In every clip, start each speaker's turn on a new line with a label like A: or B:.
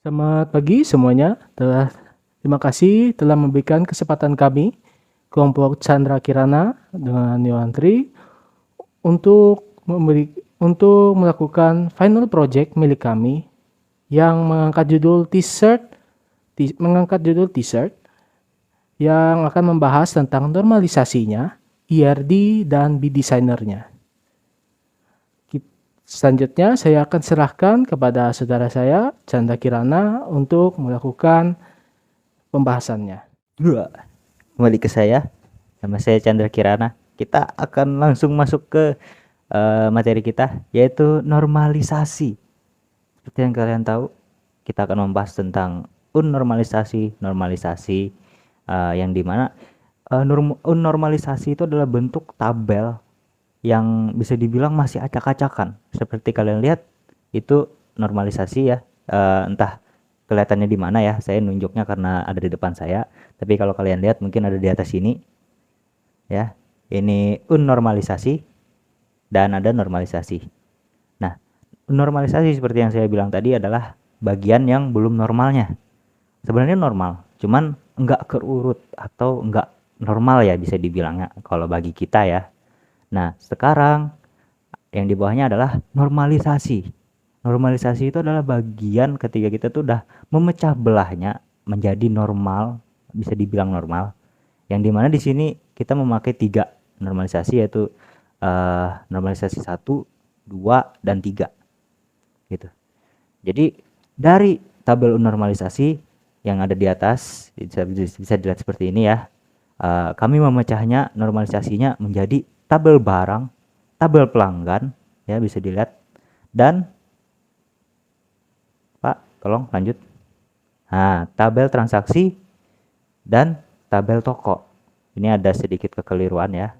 A: Selamat pagi semuanya. Terima kasih telah memberikan kesempatan kami, kelompok Chandra Kirana dengan Yohantri, untuk melakukan final project milik kami yang mengangkat judul t-shirt yang akan membahas tentang normalisasinya, ERD dan B-designernya. Selanjutnya saya akan serahkan kepada saudara saya, Chandra Kirana, untuk melakukan pembahasannya.
B: Kembali ke saya, nama saya Chandra Kirana. Kita akan langsung masuk ke materi kita, yaitu normalisasi. Seperti yang kalian tahu, kita akan membahas tentang unnormalisasi, normalisasi, yang dimana unnormalisasi itu adalah bentuk tabel yang bisa dibilang masih acak-acakan. Seperti kalian lihat, itu normalisasi ya, entah kelihatannya di mana ya, saya nunjuknya karena ada di depan saya, tapi kalau kalian lihat mungkin ada di atas sini ya, ini unnormalisasi dan ada normalisasi. Nah, normalisasi seperti yang saya bilang tadi adalah bagian yang belum normalnya. Sebenarnya normal, cuman enggak keurut atau enggak normal ya bisa dibilangnya kalau bagi kita ya. Nah, sekarang yang di bawahnya adalah normalisasi. Normalisasi itu adalah bagian ketika kita tuh udah memecah belahnya menjadi normal, bisa dibilang normal. Yang dimana di sini kita memakai 3 normalisasi, yaitu normalisasi 1, 2, dan 3 gitu. Jadi dari tabel normalisasi yang ada di atas bisa dilihat seperti ini ya. Kami memecahnya, normalisasinya menjadi tabel barang, tabel pelanggan ya, bisa dilihat, dan Pak tolong lanjut. Nah, tabel transaksi dan tabel toko. Ini ada sedikit kekeliruan ya.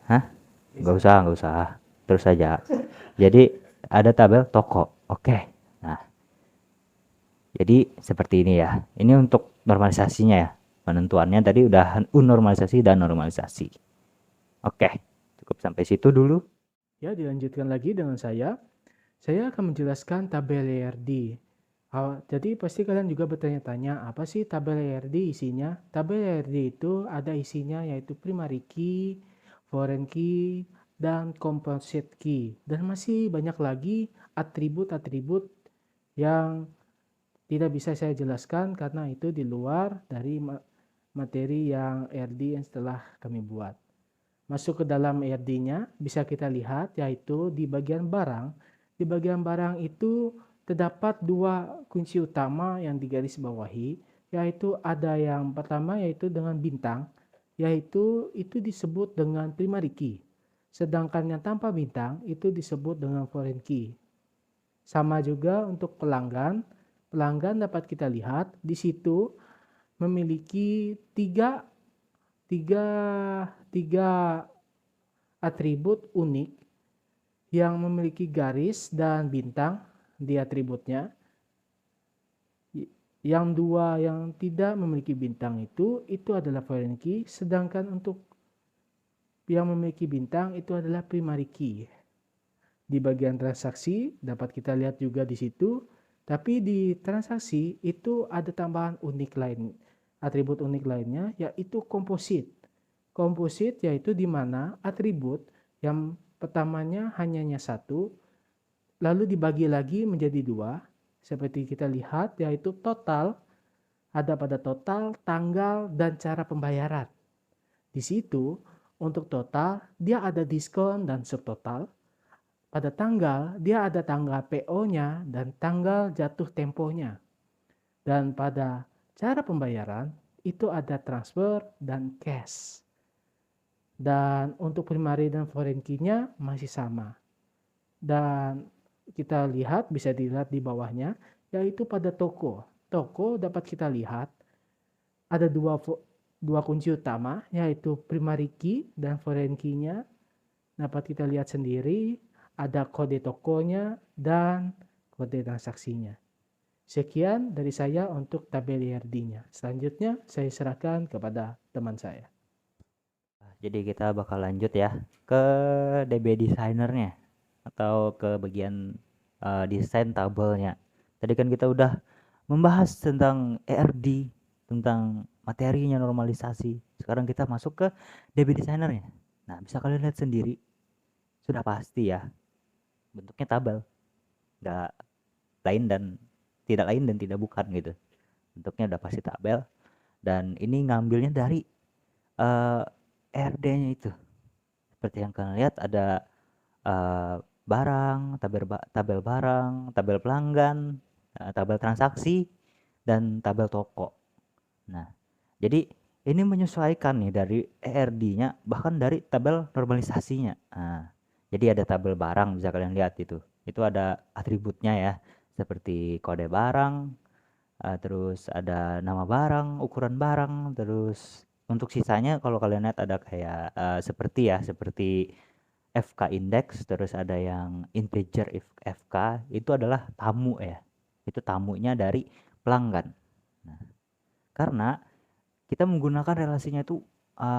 B: Hah? Nggak usah. Terus saja. Jadi ada tabel toko. Oke. Nah, jadi seperti ini ya. Ini untuk normalisasinya ya. Penentuannya tadi udah unnormalisasi dan normalisasi. Oke, cukup sampai situ dulu.
A: Ya, dilanjutkan lagi dengan saya. Saya akan menjelaskan tabel ERD. Jadi pasti kalian juga bertanya-tanya, apa sih tabel ERD isinya? Tabel ERD itu ada isinya yaitu primary key, foreign key, dan composite key. Dan masih banyak lagi atribut-atribut yang tidak bisa saya jelaskan karena itu di luar dari materi yang ERD yang setelah kami buat. Masuk ke dalam ERD-nya bisa kita lihat yaitu di bagian barang. Di bagian barang itu terdapat 2 kunci utama yang digaris bawahi, yaitu ada yang pertama yaitu dengan bintang, yaitu itu disebut dengan primary key. Sedangkan yang tanpa bintang itu disebut dengan foreign key. Sama juga untuk pelanggan. Pelanggan dapat kita lihat di situ memiliki tiga atribut unik yang memiliki garis dan bintang di atributnya. Yang 2 yang tidak memiliki bintang itu adalah foreign key, sedangkan untuk yang memiliki bintang itu adalah primary key. Di bagian transaksi dapat kita lihat juga di situ, tapi di transaksi itu ada tambahan unik lain, atribut unik lainnya yaitu komposit. Komposit yaitu di mana atribut yang pertamanya hanya 1, lalu dibagi lagi menjadi 2, seperti kita lihat yaitu total, ada pada total, tanggal, dan cara pembayaran. Di situ untuk total dia ada diskon dan subtotal. Pada tanggal, dia ada tanggal PO-nya dan tanggal jatuh temponya. Dan pada cara pembayaran, itu ada transfer dan cash. Dan untuk primary dan foreign key-nya masih sama. Dan kita lihat, bisa dilihat di bawahnya, yaitu pada toko. Toko dapat kita lihat ada dua kunci utama, yaitu primary key dan foreign key-nya. Dapat kita lihat sendiri, ada kode tokonya dan kode transaksinya. Sekian dari saya untuk tabel ERD-nya. Selanjutnya saya serahkan kepada teman saya.
B: jadi kita bakal lanjut ya ke DB designernya atau ke bagian desain tabelnya. Tadi kan kita udah membahas tentang ERD, tentang materinya normalisasi. Sekarang kita masuk ke DB designernya. Nah, bisa kalian lihat sendiri, sudah pasti ya bentuknya tabel, nggak lain dan tidak bukan gitu. Bentuknya udah pasti tabel, dan ini ngambilnya dari ERD-nya itu. Seperti yang kalian lihat ada barang, tabel barang, tabel pelanggan, tabel transaksi, dan tabel toko. Nah, jadi ini menyesuaikan nih dari ERD-nya, bahkan dari tabel normalisasinya. Nah, jadi ada tabel barang, bisa kalian lihat itu. Itu ada atributnya ya, seperti kode barang, terus ada nama barang, ukuran barang, terus untuk sisanya kalau kalian lihat ada kayak seperti FK index, terus ada yang integer FK, itu adalah tamu ya. Itu tamunya dari pelanggan. Nah, karena kita menggunakan relasinya itu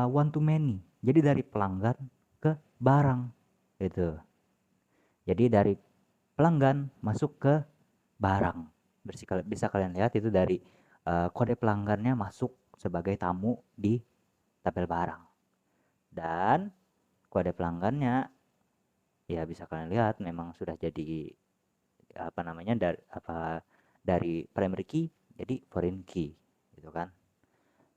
B: one to many. Jadi dari pelanggan ke barang gitu. Jadi dari pelanggan masuk ke barang. Bisa kalian lihat itu dari kode pelanggannya masuk sebagai tamu di tabel barang. Dan kode pelanggannya ya bisa kalian lihat memang sudah jadi dari primary key jadi foreign key gitu kan.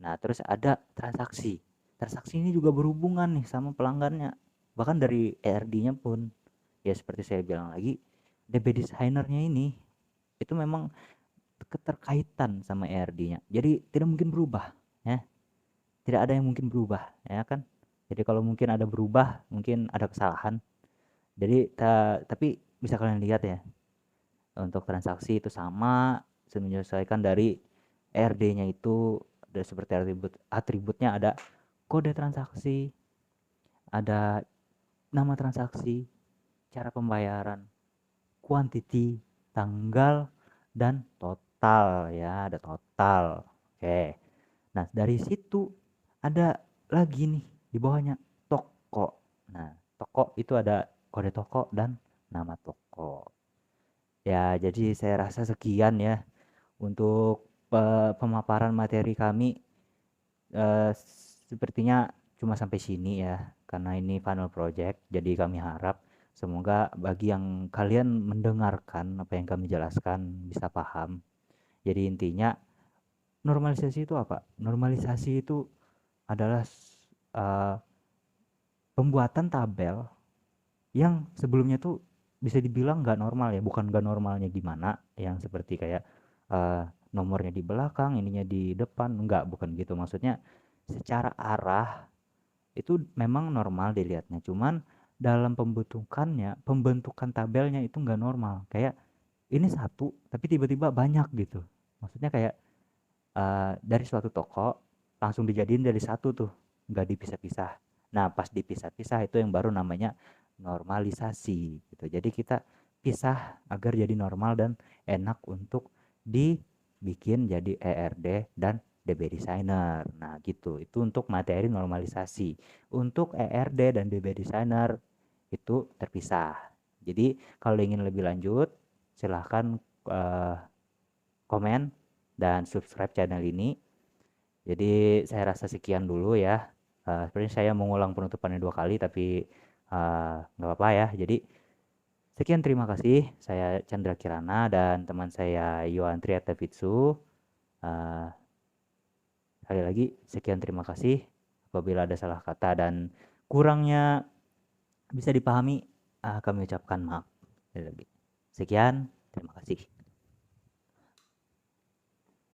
B: Nah, terus ada transaksi. Transaksi ini juga berhubungan nih sama pelanggannya. Bahkan dari ERD-nya pun ya seperti saya bilang lagi, DB designernya ini itu memang keterkaitan sama ERD-nya. Jadi tidak mungkin berubah ya. Tidak ada yang mungkin berubah ya kan. Jadi kalau mungkin ada berubah, mungkin ada kesalahan. Jadi tapi bisa kalian lihat ya, untuk transaksi itu sama, menyesuaikan dari ERD-nya itu seperti atributnya ada kode transaksi, ada nama transaksi, cara pembayaran, quantity, tanggal, dan total ya, ada total. Oke. Nah, dari situ ada lagi nih di bawahnya toko. Nah, toko itu ada kode toko dan nama toko. Ya, jadi saya rasa sekian ya untuk pemaparan materi kami. Eh, Sepertinya cuma sampai sini ya, karena ini final project. Jadi kami harap semoga bagi yang kalian mendengarkan apa yang kami jelaskan bisa paham. Jadi intinya normalisasi itu apa? Normalisasi itu adalah eh, pembuatan tabel yang sebelumnya tuh bisa dibilang nggak normal ya, bukan nggak normalnya gimana, yang seperti kayak eh, nomornya di belakang, ininya di depan, enggak, bukan gitu. Maksudnya secara arah itu memang normal dilihatnya, cuman dalam pembentukan tabelnya itu nggak normal. Kayak ini satu, tapi tiba-tiba banyak gitu. Maksudnya kayak dari suatu toko langsung dijadiin dari satu tuh, nggak dipisah-pisah. Nah, pas dipisah-pisah itu yang baru namanya normalisasi gitu. Jadi kita pisah agar jadi normal dan enak untuk dibikin jadi ERD dan DB designer. Nah, gitu. Itu untuk materi normalisasi. Untuk ERD dan DB designer itu terpisah. Jadi kalau ingin lebih lanjut, silahkan komen dan subscribe channel ini. Jadi saya rasa sekian dulu ya. Sebenarnya saya mengulang penutupannya 2 kali, tapi nggak apa-apa ya. Jadi sekian, terima kasih. Saya Chandra Kirana dan teman saya Yohan Triatevitsu. Uh, Sekali lagi sekian, terima kasih. Apabila ada salah kata dan kurangnya bisa dipahami, kami ucapkan maaf. Sekian, terima kasih.